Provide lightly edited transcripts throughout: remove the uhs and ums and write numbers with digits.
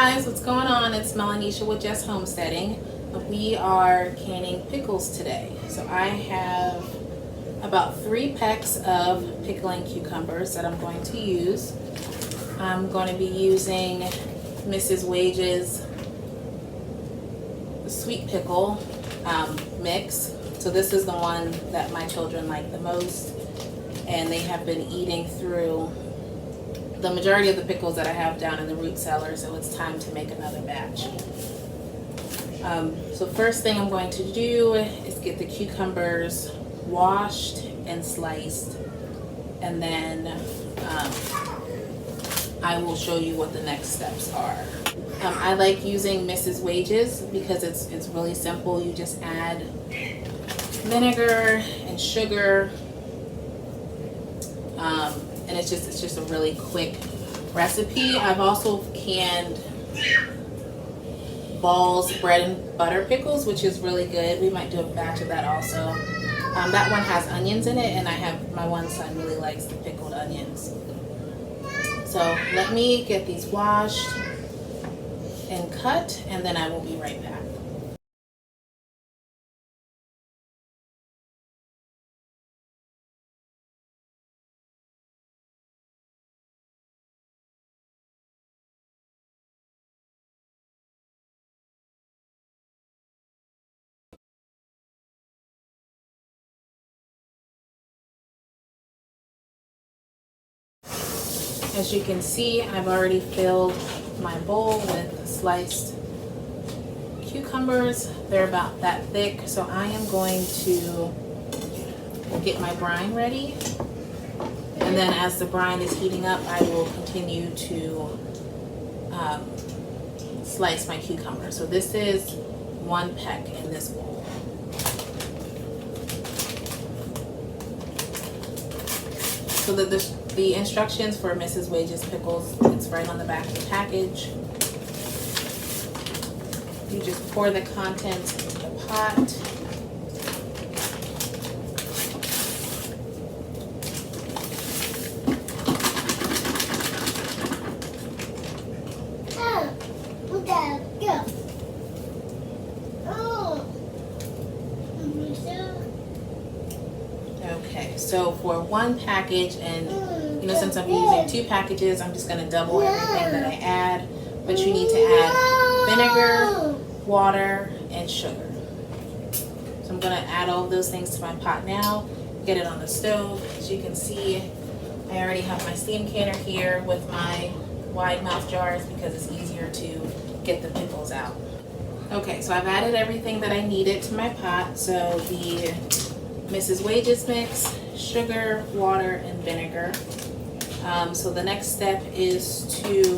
guys, what's going on? It's Melanisha with Just Homesteading. We are canning pickles today. So I have about 3 packs of pickling cucumbers that I'm going to use. I'm going to be using Mrs. Wage's sweet pickle mix. So this is the one that my children like the most, and they have been eating through the majority of the pickles that I have down in the root cellar, so it's time to make another batch. So first thing I'm going to do is get the cucumbers washed and sliced, and then I will show you what the next steps are. I like using Mrs. Wage's because it's really simple. You just add vinegar and sugar, and it's just a really quick recipe. I've also canned Ball's bread and butter pickles, which is really good. We might do a batch of that also. That one has onions in it, and my one son really likes the pickled onions. So let me get these washed and cut, and then I will be right back. As you can see, I've already filled my bowl with sliced cucumbers. They're about that thick, so I am going to get my brine ready. And then as the brine is heating up, I will continue to slice my cucumber. So this is 1 peck in this bowl. So the instructions for Mrs. Wage's pickles, it's right on the back of the package. You just pour the contents into the pot. Okay, so for 1 package, and since I'm using 2 packages, I'm just going to double everything that I add. But you need to add vinegar, water, and sugar. So I'm going to add all of those things to my pot now, get it on the stove. As you can see, I already have my steam canner here with my wide mouth jars because it's easier to get the pickles out. Okay, so I've added everything that I needed to my pot. So the Mrs. Wage's mix, sugar, water, and vinegar. So the next step is to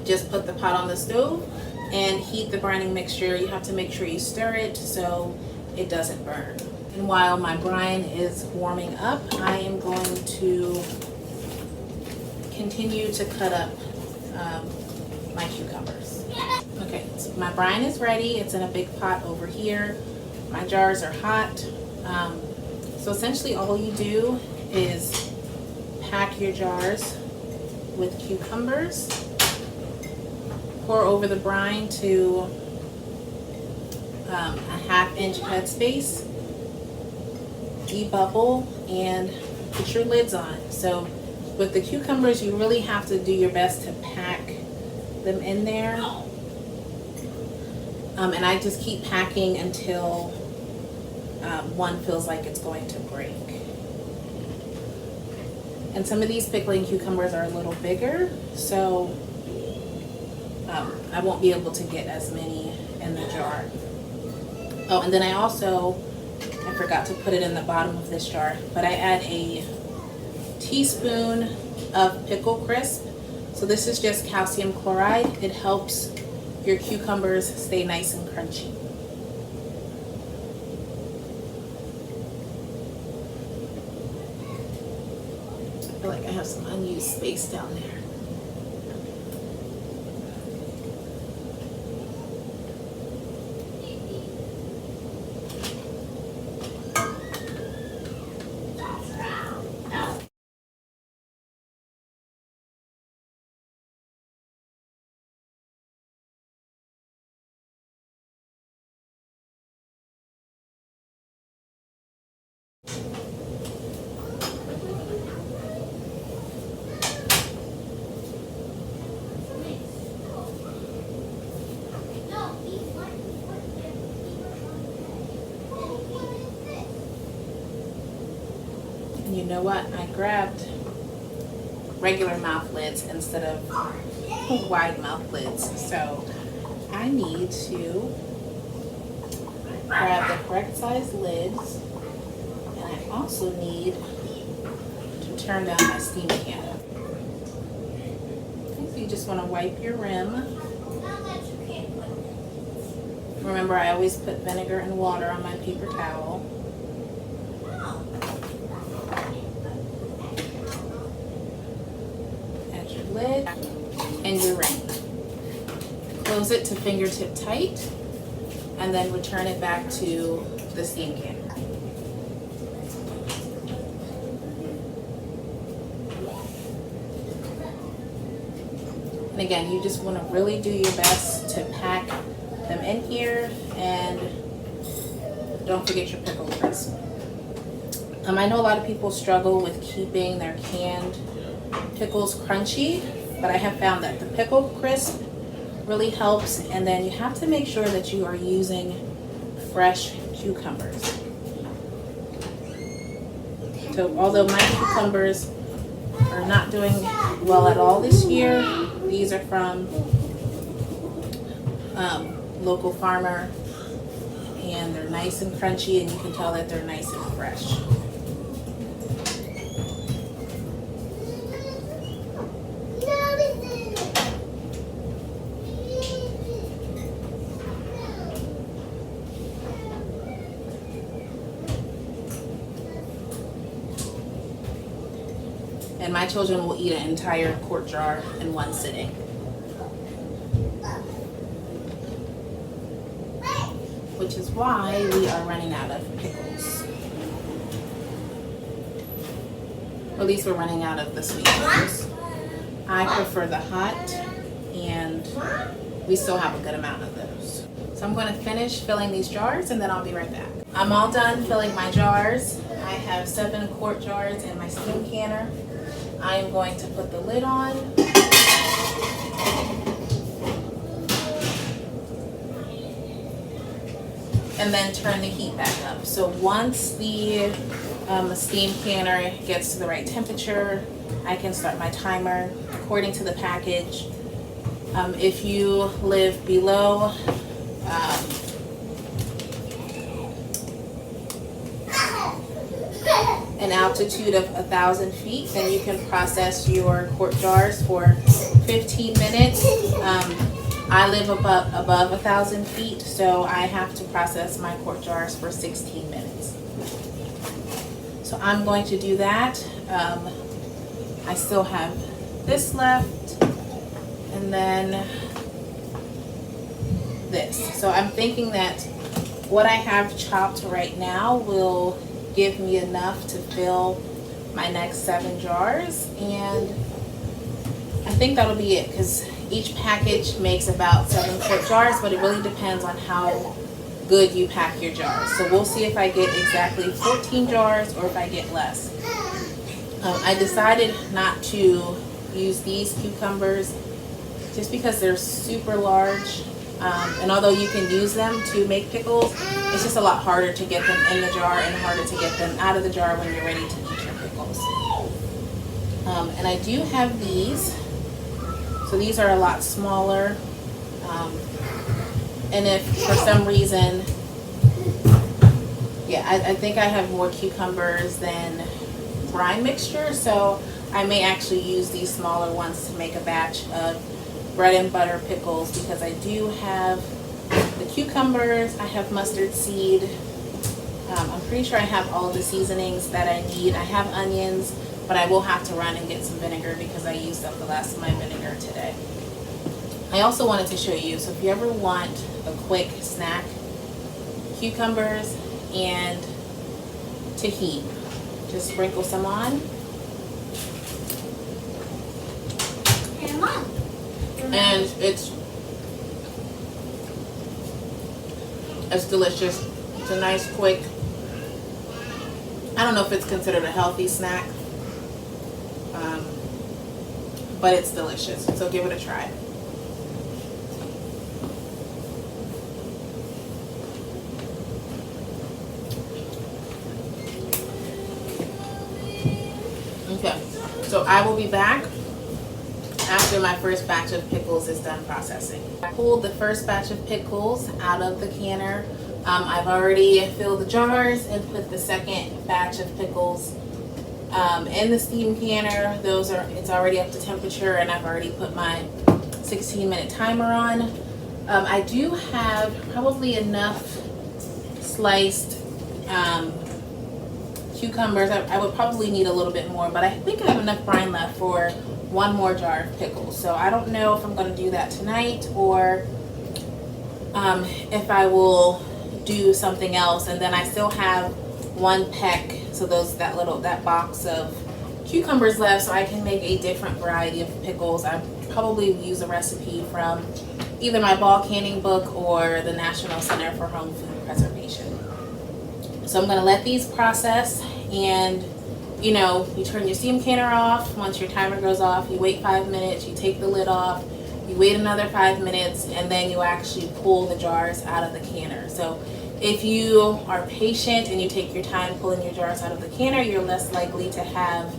just put the pot on the stove and heat the brining mixture. You have to make sure you stir it so it doesn't burn. And while my brine is warming up, I am going to continue to cut up my cucumbers. Okay, so my brine is ready. It's in a big pot over here. My jars are hot. So essentially all you do is pack your jars with cucumbers, pour over the brine to a 1/2 inch headspace, debubble, and put your lids on. So with the cucumbers, you really have to do your best to pack them in there. And I just keep packing until one feels like it's going to break. And some of these pickling cucumbers are a little bigger, so I won't be able to get as many in the jar. Oh, and then I forgot to put it in the bottom of this jar, but I add a teaspoon of pickle crisp. So this is just calcium chloride. It helps your cucumbers stay nice and crunchy. I feel like I have some unused space down there. And you know what? I grabbed regular mouth lids instead of wide mouth lids. So I need to grab the correct size lids, and I also need to turn down my steam can. Okay, so you just want to wipe your rim. Remember, I always put vinegar and water on my paper towel. Add your lid and your ring. Close it to fingertip tight, and then return it back to the steam can. And again, you just want to really do your best to pack them in here, and don't forget your pickle crisp. I know a lot of people struggle with keeping their canned pickles crunchy, but I have found that the pickle crisp really helps, and then you have to make sure that you are using fresh cucumbers. So although my cucumbers are not doing well at all this year, these are from local farmer, and they're nice and crunchy, and you can tell that they're nice and fresh. And my children will eat an entire quart jar in one sitting. Which is why we are running out of pickles. Or at least we're running out of the sweet ones. I prefer the hot, and we still have a good amount of those. So I'm going to finish filling these jars, and then I'll be right back. I'm all done filling my jars. I have 7 quart jars in my steam canner. I am going to put the lid on. And then turn the heat back up. So once the steam canner gets to the right temperature, I can start my timer according to the package. If you live below an altitude of 1,000 feet, then you can process your quart jars for 15 minutes. I live above 1,000 feet, so I have to process my quart jars for 16 minutes. So I'm going to do that. I still have this left, and then this. So I'm thinking that what I have chopped right now will give me enough to fill my next 7 jars, and I think that'll be it, because each package makes about 7 quart jars, but it really depends on how good you pack your jars. So we'll see if I get exactly 14 jars or if I get less. I decided not to use these cucumbers just because they're super large, and although you can use them to make pickles, it's just a lot harder to get them in the jar and harder to get them out of the jar when you're ready to eat your pickles. And I do have these. So these are a lot smaller, and if for some reason, I think I have more cucumbers than brine mixture, so I may actually use these smaller ones to make a batch of bread and butter pickles, because I do have the cucumbers, I have mustard seed, I'm pretty sure I have all the seasonings that I need. I have onions, but I will have to run and get some vinegar because I used up the last of my vinegar today. I also wanted to show you, so if you ever want a quick snack, cucumbers and tahini, just sprinkle some on. And it's delicious. It's a nice quick, I don't know if it's considered a healthy snack, but it's delicious, so give it a try. Okay, so I will be back after my first batch of pickles is done processing. I pulled the first batch of pickles out of the canner. I've already filled the jars and put the second batch of pickles in the steam canner. It's already up to temperature, and I've already put my 16-minute timer on. I do have probably enough sliced cucumbers. I would probably need a little bit more, but I think I have enough brine left for one more jar of pickles. So I don't know if I'm going to do that tonight or if I will do something else. And then I still have one peck, so that box of cucumbers left, so I can make a different variety of pickles. I probably use a recipe from either my ball canning book or the National Center for Home Food Preservation. So I'm going to let these process, and you turn your steam canner off. Once your timer goes off, you wait 5 minutes, you take the lid off, you wait another 5 minutes, and then you actually pull the jars out of the canner. So if you are patient and you take your time pulling your jars out of the canner, you're less likely to have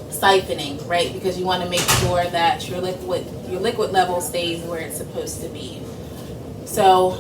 siphoning, right? Because you want to make sure that your liquid level stays where it's supposed to be. So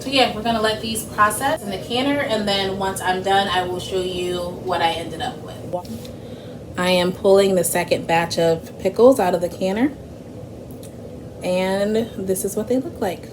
yeah, we're going to let these process in the canner, and then once I'm done, I will show you what I ended up with. I am pulling the second batch of pickles out of the canner, and this is what they look like.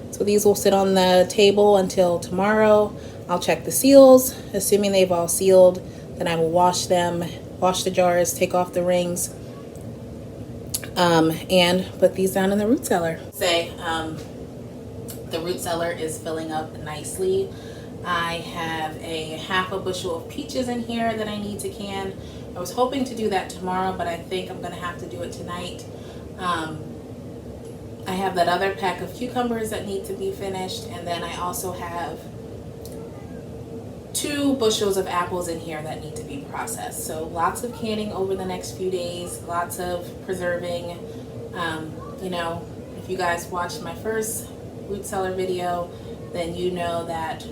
So these will sit on the table until tomorrow. I'll check the seals. Assuming they've all sealed, then I will wash the jars, take off the rings, and put these down in the root cellar. The root cellar is filling up nicely. I have a half a bushel of peaches in here that I need to can. I was hoping to do that tomorrow, but I think I'm gonna have to do it tonight. I have that other pack of cucumbers that need to be finished, and then I also have 2 bushels of apples in here that need to be processed. So lots of canning over the next few days, lots of preserving. If you guys watched my first root cellar video, then you know that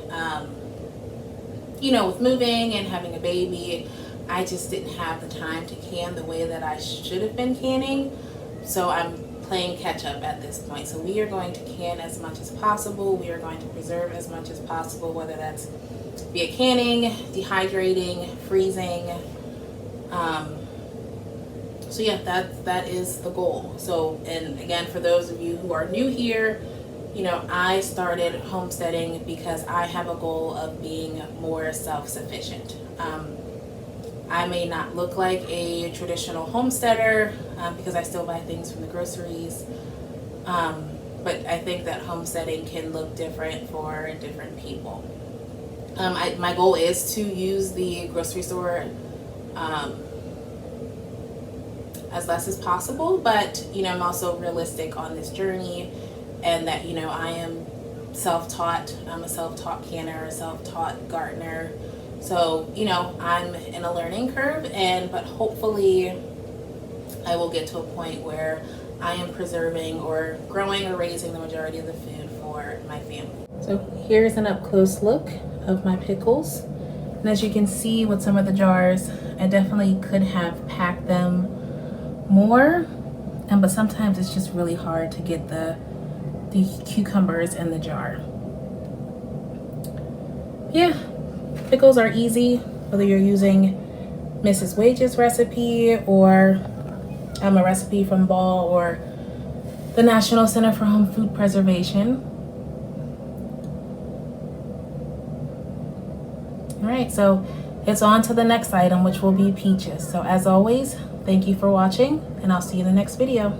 with moving and having a baby, I just didn't have the time to can the way that I should have been canning. So I'm playing catch up at this point. So we are going to can as much as possible. We are going to preserve as much as possible, whether that's via canning, dehydrating, freezing. So yeah, that is the goal. So, and again, for those of you who are new here, I started homesteading because I have a goal of being more self-sufficient. I may not look like a traditional homesteader because I still buy things from the groceries, but I think that homesteading can look different for different people. My goal is to use the grocery store as less as possible, but I'm also realistic on this journey, and that I am self-taught. I'm a self-taught canner, a self-taught gardener. So I'm in a learning curve, but hopefully I will get to a point where I am preserving or growing or raising the majority of the food for my family. So here's an up-close look of my pickles, and as you can see with some of the jars, I definitely could have packed them more, but sometimes it's just really hard to get the cucumbers in the jar. Yeah, pickles are easy, whether you're using Mrs. Wage's recipe or a recipe from Ball or the National Center for Home Food Preservation. All right, so it's on to the next item, which will be peaches. So as always, thank you for watching, and I'll see you in the next video.